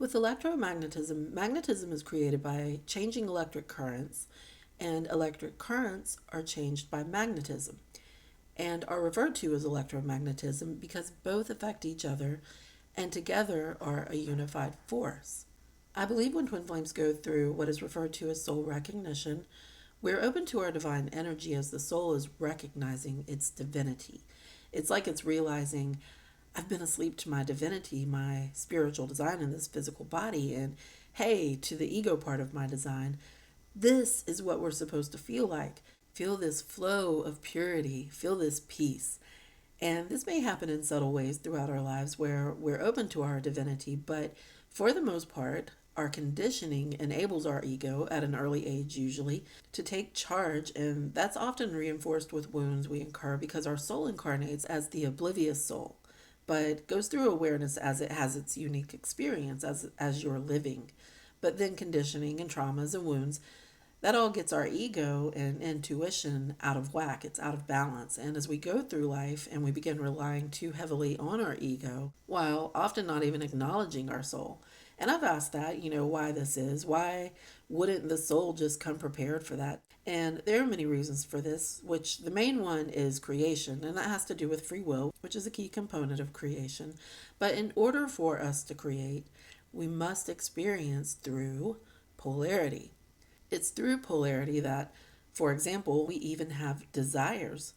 With electromagnetism, magnetism is created by changing electric currents, and electric currents are changed by magnetism and are referred to as electromagnetism because both affect each other and together are a unified force. I believe when twin flames go through what is referred to as soul recognition, we're open to our divine energy as the soul is recognizing its divinity. It's like it's realizing, I've been asleep to my divinity, my spiritual design in this physical body, and hey, to the ego part of my design, this is what we're supposed to feel like. Feel this flow of purity, feel this peace. And this may happen in subtle ways throughout our lives where we're open to our divinity, but for the most part, our conditioning enables our ego at an early age, usually, to take charge, and that's often reinforced with wounds we incur because our soul incarnates as the oblivious soul, but goes through awareness as it has its unique experience as you're living. But then conditioning and traumas and wounds, that all gets our ego and intuition out of whack. It's out of balance. And as we go through life and we begin relying too heavily on our ego, while often not even acknowledging our soul. And I've asked that, why this is. Why wouldn't the soul just come prepared for that? And there are many reasons for this, which the main one is creation, and that has to do with free will, which is a key component of creation. But in order for us to create, we must experience through polarity. It's through polarity that, for example, we even have desires.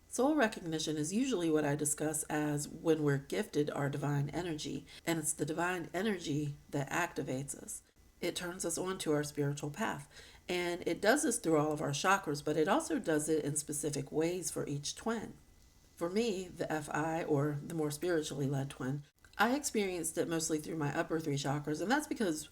Soul recognition is usually what I discuss as when we're gifted our divine energy, and it's the divine energy that activates us. It turns us onto our spiritual path, and it does this through all of our chakras, but it also does it in specific ways for each twin. For me, the FI, or the more spiritually led twin, I experienced it mostly through my upper three chakras, and that's because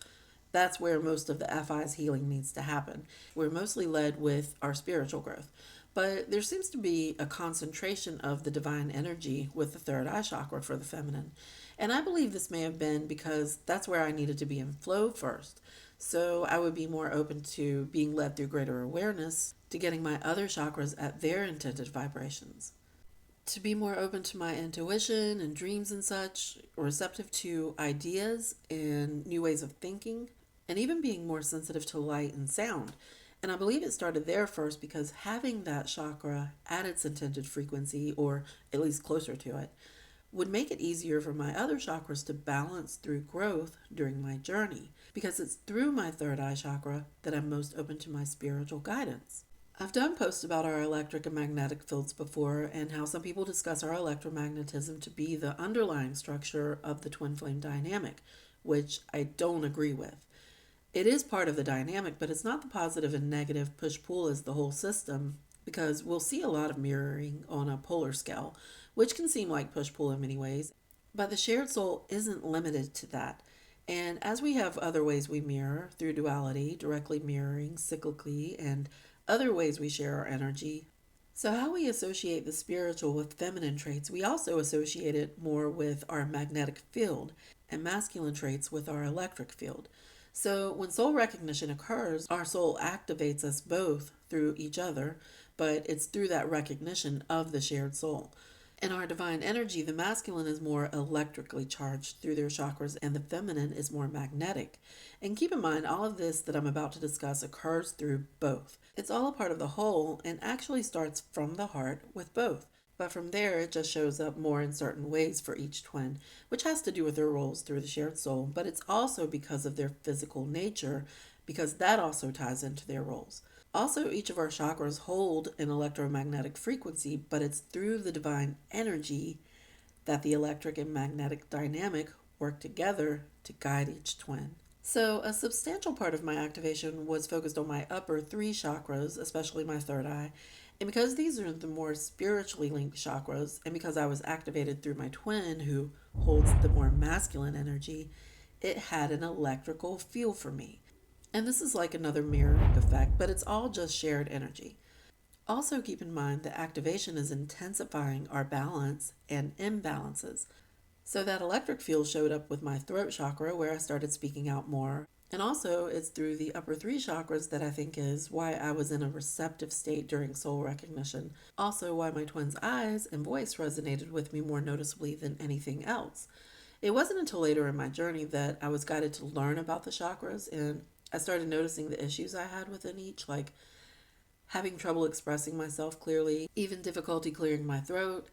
that's where most of the FI's healing needs to happen. We're mostly led with our spiritual growth. But there seems to be a concentration of the divine energy with the third eye chakra for the feminine. And I believe this may have been because that's where I needed to be in flow first. So I would be more open to being led through greater awareness to getting my other chakras at their intended vibrations. To be more open to my intuition and dreams and such, receptive to ideas and new ways of thinking, and even being more sensitive to light and sound. And I believe it started there first because having that chakra at its intended frequency, or at least closer to it, would make it easier for my other chakras to balance through growth during my journey, because it's through my third eye chakra that I'm most open to my spiritual guidance. I've done posts about our electric and magnetic fields before and how some people discuss our electromagnetism to be the underlying structure of the twin flame dynamic, which I don't agree with. It is part of the dynamic, but it's not the positive and negative push-pull as the whole system, because we'll see a lot of mirroring on a polar scale, which can seem like push-pull in many ways, but the shared soul isn't limited to that. And as we have other ways we mirror through duality, directly mirroring, cyclically, and other ways we share our energy. So, how we associate the spiritual with feminine traits, we also associate it more with our magnetic field and masculine traits with our electric field. So, when soul recognition occurs, our soul activates us both through each other, but it's through that recognition of the shared soul. In our divine energy, the masculine is more electrically charged through their chakras, and the feminine is more magnetic. And keep in mind, all of this that I'm about to discuss occurs through both. It's all a part of the whole and actually starts from the heart with both. But from there, it just shows up more in certain ways for each twin, which has to do with their roles through the shared soul, but it's also because of their physical nature, because that also ties into their roles. Also, each of our chakras hold an electromagnetic frequency, but it's through the divine energy that the electric and magnetic dynamic work together to guide each twin. So, a substantial part of my activation was focused on my upper three chakras, especially my third eye. And because these are the more spiritually linked chakras, and because I was activated through my twin who holds the more masculine energy, it had an electrical feel for me. And this is like another mirroring effect, but it's all just shared energy. Also, keep in mind that activation is intensifying our balance and imbalances. So, that electric field showed up with my throat chakra where I started speaking out more. And also, it's through the upper three chakras that I think is why I was in a receptive state during soul recognition. Also, why my twin's eyes and voice resonated with me more noticeably than anything else. It wasn't until later in my journey that I was guided to learn about the chakras, and I started noticing the issues I had within each, like having trouble expressing myself clearly, even difficulty clearing my throat.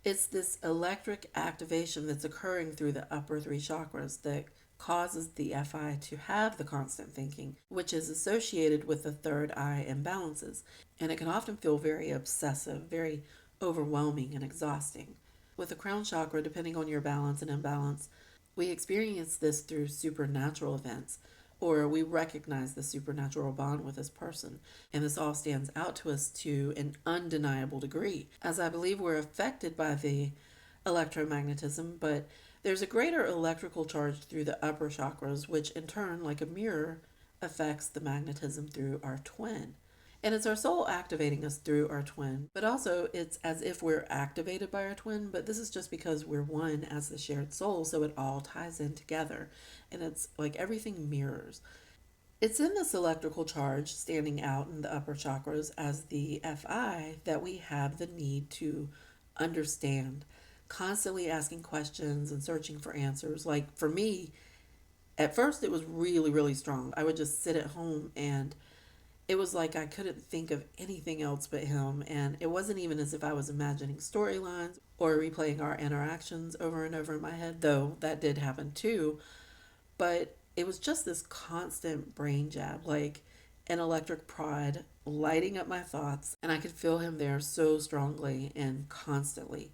It's this electric activation that's occurring through the upper three chakras that causes the FI to have the constant thinking, which is associated with the third eye imbalances. And it can often feel very obsessive, very overwhelming, and exhausting. With the crown chakra, depending on your balance and imbalance, we experience this through supernatural events, or we recognize the supernatural bond with this person. And this all stands out to us to an undeniable degree, as I believe we're affected by the electromagnetism, but there's a greater electrical charge through the upper chakras, which in turn, like a mirror, affects the magnetism through our twin. And it's our soul activating us through our twin, but also it's as if we're activated by our twin, but this is just because we're one as the shared soul, so it all ties in together. And it's like everything mirrors. It's in this electrical charge standing out in the upper chakras as the FI that we have the need to understand, constantly asking questions and searching for answers. Like for me, at first it was really, really strong. I would just sit at home and it was like I couldn't think of anything else but him. And it wasn't even as if I was imagining storylines or replaying our interactions over and over in my head, though that did happen too. But it was just this constant brain jab, like an electric prod lighting up my thoughts. And I could feel him there so strongly and constantly.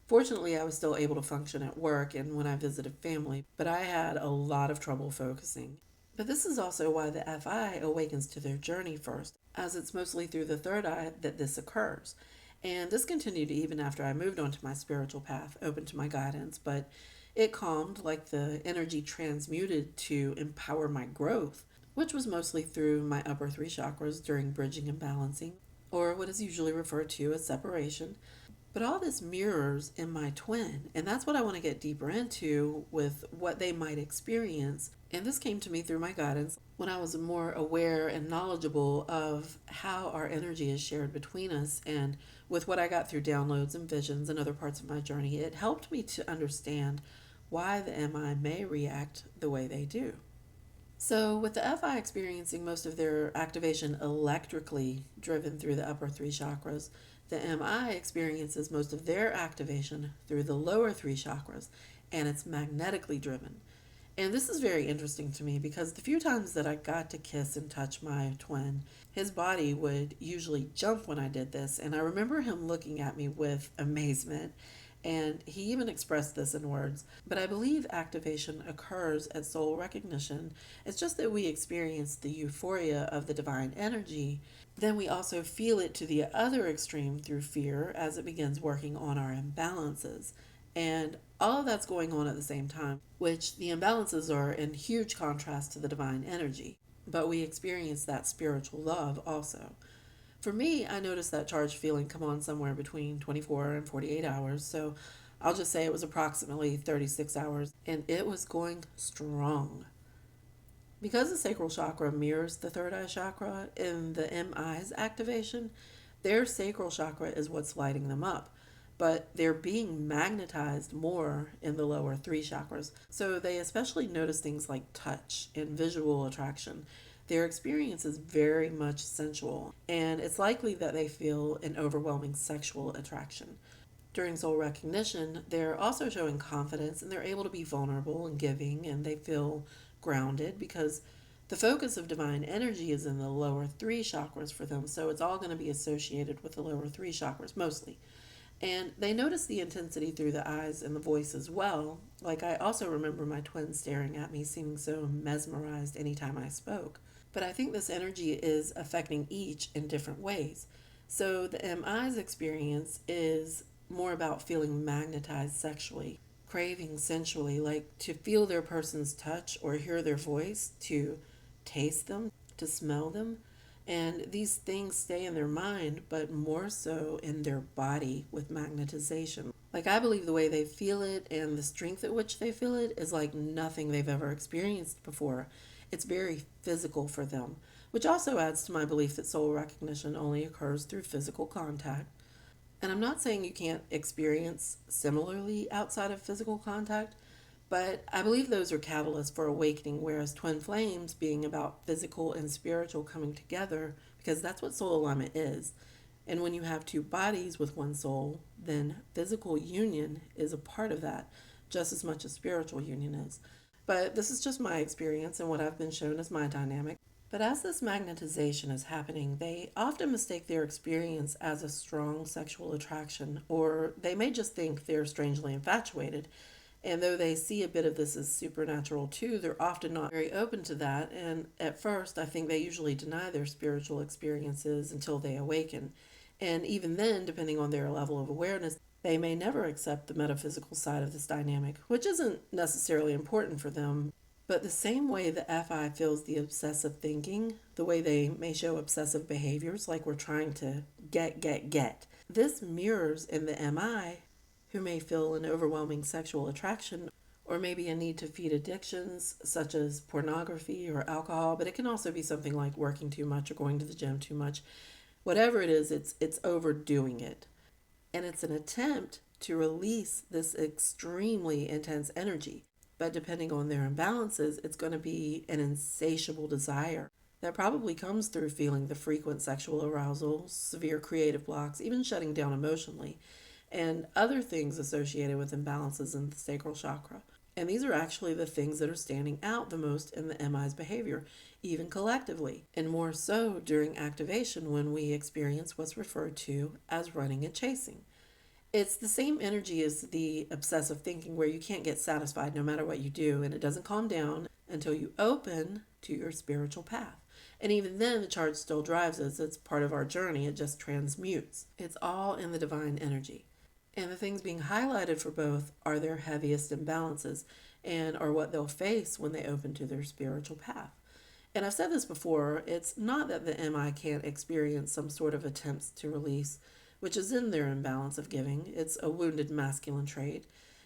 Fortunately, I was still able to function at work and when I visited family, but I had a lot of trouble focusing. But this is also why the FI awakens to their journey first, as it's mostly through the third eye that this occurs. And this continued even after I moved onto my spiritual path, open to my guidance, but it calmed like the energy transmuted to empower my growth, which was mostly through my upper three chakras during bridging and balancing, or what is usually referred to as separation. But all this mirrors in my twin, and that's what I want to get deeper into with what they might experience. And this came to me through my guidance when I was more aware and knowledgeable of how our energy is shared between us. And with what I got through downloads and visions and other parts of my journey, it helped me to understand why the MI may react the way they do. So, with the FI experiencing most of their activation electrically driven through the upper three chakras, the MI experiences most of their activation through the lower three chakras, and it's magnetically driven. And this is very interesting to me because the few times that I got to kiss and touch my twin, his body would usually jump when I did this, and I remember him looking at me with amazement. And he even expressed this in words. But I believe activation occurs at soul recognition. It's just that we experience the euphoria of the divine energy. Then we also feel it to the other extreme through fear as it begins working on our imbalances. And all of that's going on at the same time, which the imbalances are in huge contrast to the divine energy. But we experience that spiritual love also. For me, I noticed that charge feeling come on somewhere between 24 and 48 hours, so I'll just say it was approximately 36 hours, and it was going strong. Because the sacral chakra mirrors the third eye chakra in the MI's activation, their sacral chakra is what's lighting them up, but they're being magnetized more in the lower three chakras, so they especially notice things like touch and visual attraction. Their experience is very much sensual, and it's likely that they feel an overwhelming sexual attraction. During soul recognition, they're also showing confidence and they're able to be vulnerable and giving, and they feel grounded because the focus of divine energy is in the lower three chakras for them, so it's all going to be associated with the lower three chakras mostly. And they notice the intensity through the eyes and the voice as well. Like, I also remember my twin staring at me, seeming so mesmerized anytime I spoke. But I think this energy is affecting each in different ways. So the MI's experience is more about feeling magnetized sexually, craving sensually, like to feel their person's touch or hear their voice, to taste them, to smell them. And these things stay in their mind, but more so in their body with magnetization. Like, I believe the way they feel it and the strength at which they feel it is like nothing they've ever experienced before. It's very physical for them, which also adds to my belief that soul recognition only occurs through physical contact. And I'm not saying you can't experience similarly outside of physical contact, But I believe those are catalysts for awakening, whereas twin flames being about physical and spiritual coming together, because that's what soul alignment is. And when you have two bodies with one soul, then physical union is a part of that, just as much as spiritual union is. But this is just my experience and what I've been shown as my dynamic. But as this magnetization is happening, they often mistake their experience as a strong sexual attraction, or they may just think they're strangely infatuated. And though they see a bit of this as supernatural too, they're often not very open to that. And at first, I think they usually deny their spiritual experiences until they awaken. And even then, depending on their level of awareness, they may never accept the metaphysical side of this dynamic, which isn't necessarily important for them. But the same way the FI feels the obsessive thinking, the way they may show obsessive behaviors like we're trying to get, this mirrors in the MI, who may feel an overwhelming sexual attraction or maybe a need to feed addictions such as pornography or alcohol, but it can also be something like working too much or going to the gym too much. Whatever it is, it's overdoing it. And it's an attempt to release this extremely intense energy. But depending on their imbalances, it's going to be an insatiable desire that probably comes through feeling the frequent sexual arousal, severe creative blocks, even shutting down emotionally, and other things associated with imbalances in the sacral chakra. And these are actually the things that are standing out the most in the MI's behavior, even collectively, and more so during activation when we experience what's referred to as running and chasing. It's the same energy as the obsessive thinking where you can't get satisfied no matter what you do, and it doesn't calm down until you open to your spiritual path. And even then, the charge still drives us. It's part of our journey. It just transmutes. It's all in the divine energy. And the things being highlighted for both are their heaviest imbalances and are what they'll face when they open to their spiritual path. And I've said this before, it's not that the MI can't experience some sort of attempts to release, which is in their imbalance of giving. It's a wounded masculine trait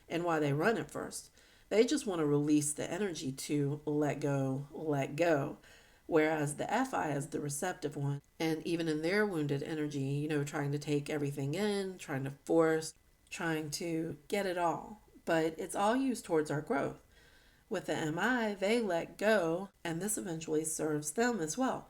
and why they run at first. They just want to release the energy to let go, let go. Whereas the FI is the receptive one. And even in their wounded energy, trying to take everything in, trying to force, trying to get it all. But it's all used towards our growth. With the MI, they let go, and this eventually serves them as well.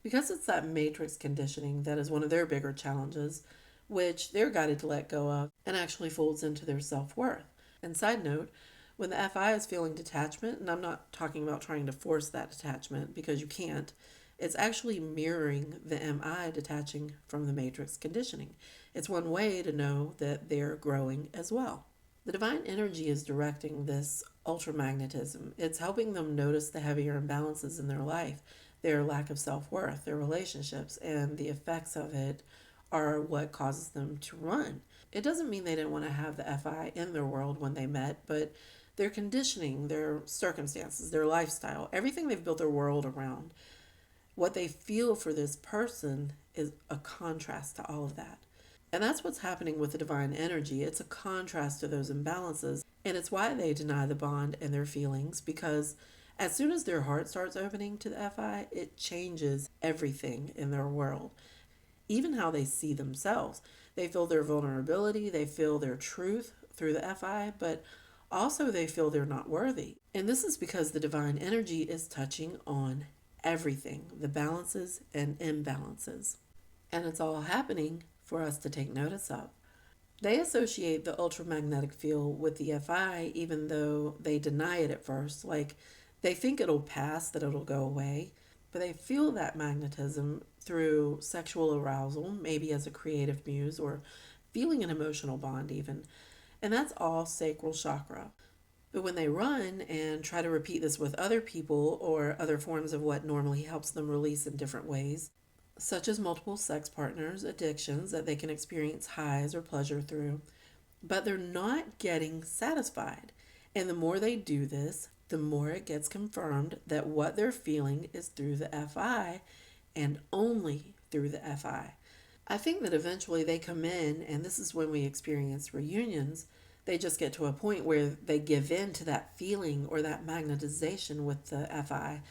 Because it's that matrix conditioning that is one of their bigger challenges, which they're guided to let go of and actually folds into their self-worth. And side note, when the FI is feeling detachment, and I'm not talking about trying to force that detachment because you can't, it's actually mirroring the MI detaching from the matrix conditioning. It's one way to know that they're growing as well. The divine energy is directing this ultramagnetism. It's helping them notice the heavier imbalances in their life, their lack of self-worth, their relationships, and the effects of it are what causes them to run. It doesn't mean they didn't want to have the FI in their world when they met, but their conditioning, their circumstances, their lifestyle, everything they've built their world around, what they feel for this person is a contrast to all of that. And that's what's happening with the divine energy. It's a contrast to those imbalances. And it's why they deny the bond and their feelings, because as soon as their heart starts opening to the FI, it changes everything in their world. Even how they see themselves. They feel their vulnerability, they feel their truth through the FI, but also they feel they're not worthy. And this is because the divine energy is touching on everything, the balances and imbalances. And it's all happening for us to take notice of. They associate the ultramagnetic field with the FI even though they deny it at first. Like they think it'll pass, that it'll go away, but they feel that magnetism through sexual arousal, maybe as a creative muse or feeling an emotional bond even. And that's all sacral chakra. But when they run and try to repeat this with other people or other forms of what normally helps them release in different ways, such as multiple sex partners, addictions that they can experience highs or pleasure through, but they're not getting satisfied. And the more they do this, the more it gets confirmed that what they're feeling is through the FI and only through the FI. I think that eventually they come in, and this is when we experience reunions, they just get to a point where they give in to that feeling or that magnetization with the FI,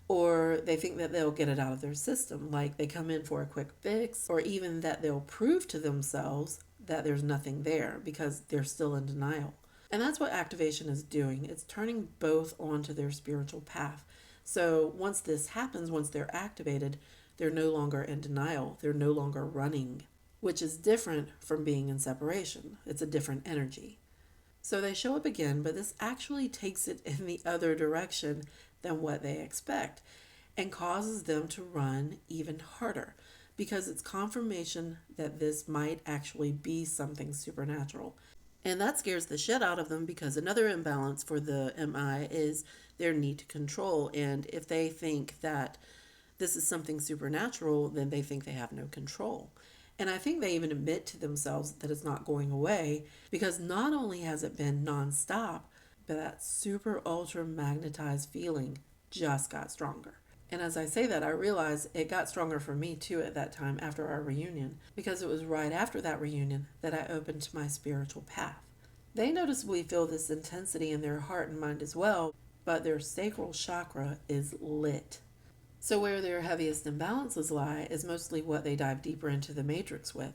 or they think that they'll get it out of their system, like they come in for a quick fix, or even that they'll prove to themselves that there's nothing there because they're still in denial. And that's what activation is doing. It's turning both onto their spiritual path. So once this happens, once they're activated, they're no longer in denial. They're no longer running, which is different from being in separation. It's a different energy. So they show up again, but this actually takes it in the other direction than what they expect and causes them to run even harder because it's confirmation that this might actually be something supernatural. And that scares the shit out of them because another imbalance for the MI is their need to control. And if they think that this is something supernatural, then they think they have no control. And I think they even admit to themselves that it's not going away because not only has it been nonstop, but that super ultra magnetized feeling just got stronger. And as I say that, I realize it got stronger for me too at that time after our reunion, because it was right after that reunion that I opened to my spiritual path. They noticeably feel this intensity in their heart and mind as well, but their sacral chakra is lit. So, where their heaviest imbalances lie is mostly what they dive deeper into the matrix with.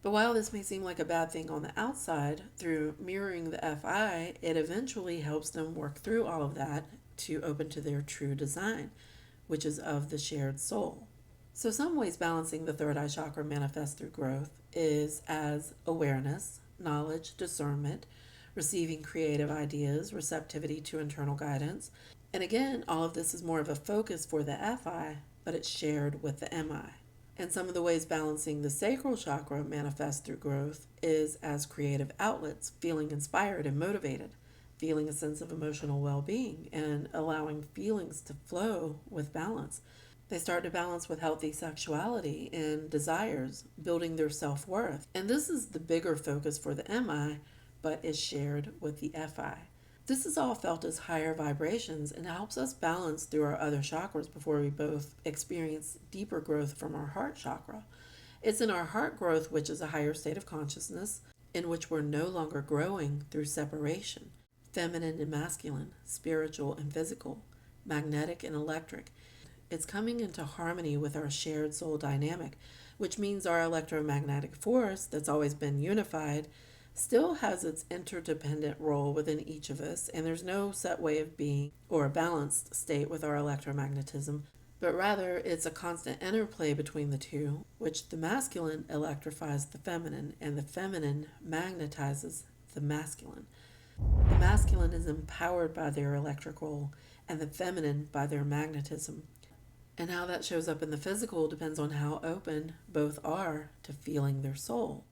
But while this may seem like a bad thing on the outside, through mirroring the FI, it eventually helps them work through all of that to open to their true design, which is of the shared soul. So, some ways balancing the third eye chakra manifests through growth is as awareness, knowledge, discernment, receiving creative ideas, receptivity to internal guidance. And again, all of this is more of a focus for the FI, but it's shared with the MI. And some of the ways balancing the sacral chakra manifests through growth is as creative outlets, feeling inspired and motivated, feeling a sense of emotional well being, and allowing feelings to flow with balance. They start to balance with healthy sexuality and desires, building their self worth. And this is the bigger focus for the MI, but is shared with the FI. This is all felt as higher vibrations and helps us balance through our other chakras before we both experience deeper growth from our heart chakra. It's in our heart growth, which is a higher state of consciousness, in which we're no longer growing through separation, feminine and masculine, spiritual and physical, magnetic and electric. It's coming into harmony with our shared soul dynamic, which means our electromagnetic force that's always been unified still has its interdependent role within each of us, and there's no set way of being or a balanced state with our electromagnetism, but rather it's a constant interplay between the two, which the masculine electrifies the feminine and the feminine magnetizes the masculine. The masculine is empowered by their electrical and the feminine by their magnetism. And how that shows up in the physical depends on how open both are to feeling their soul.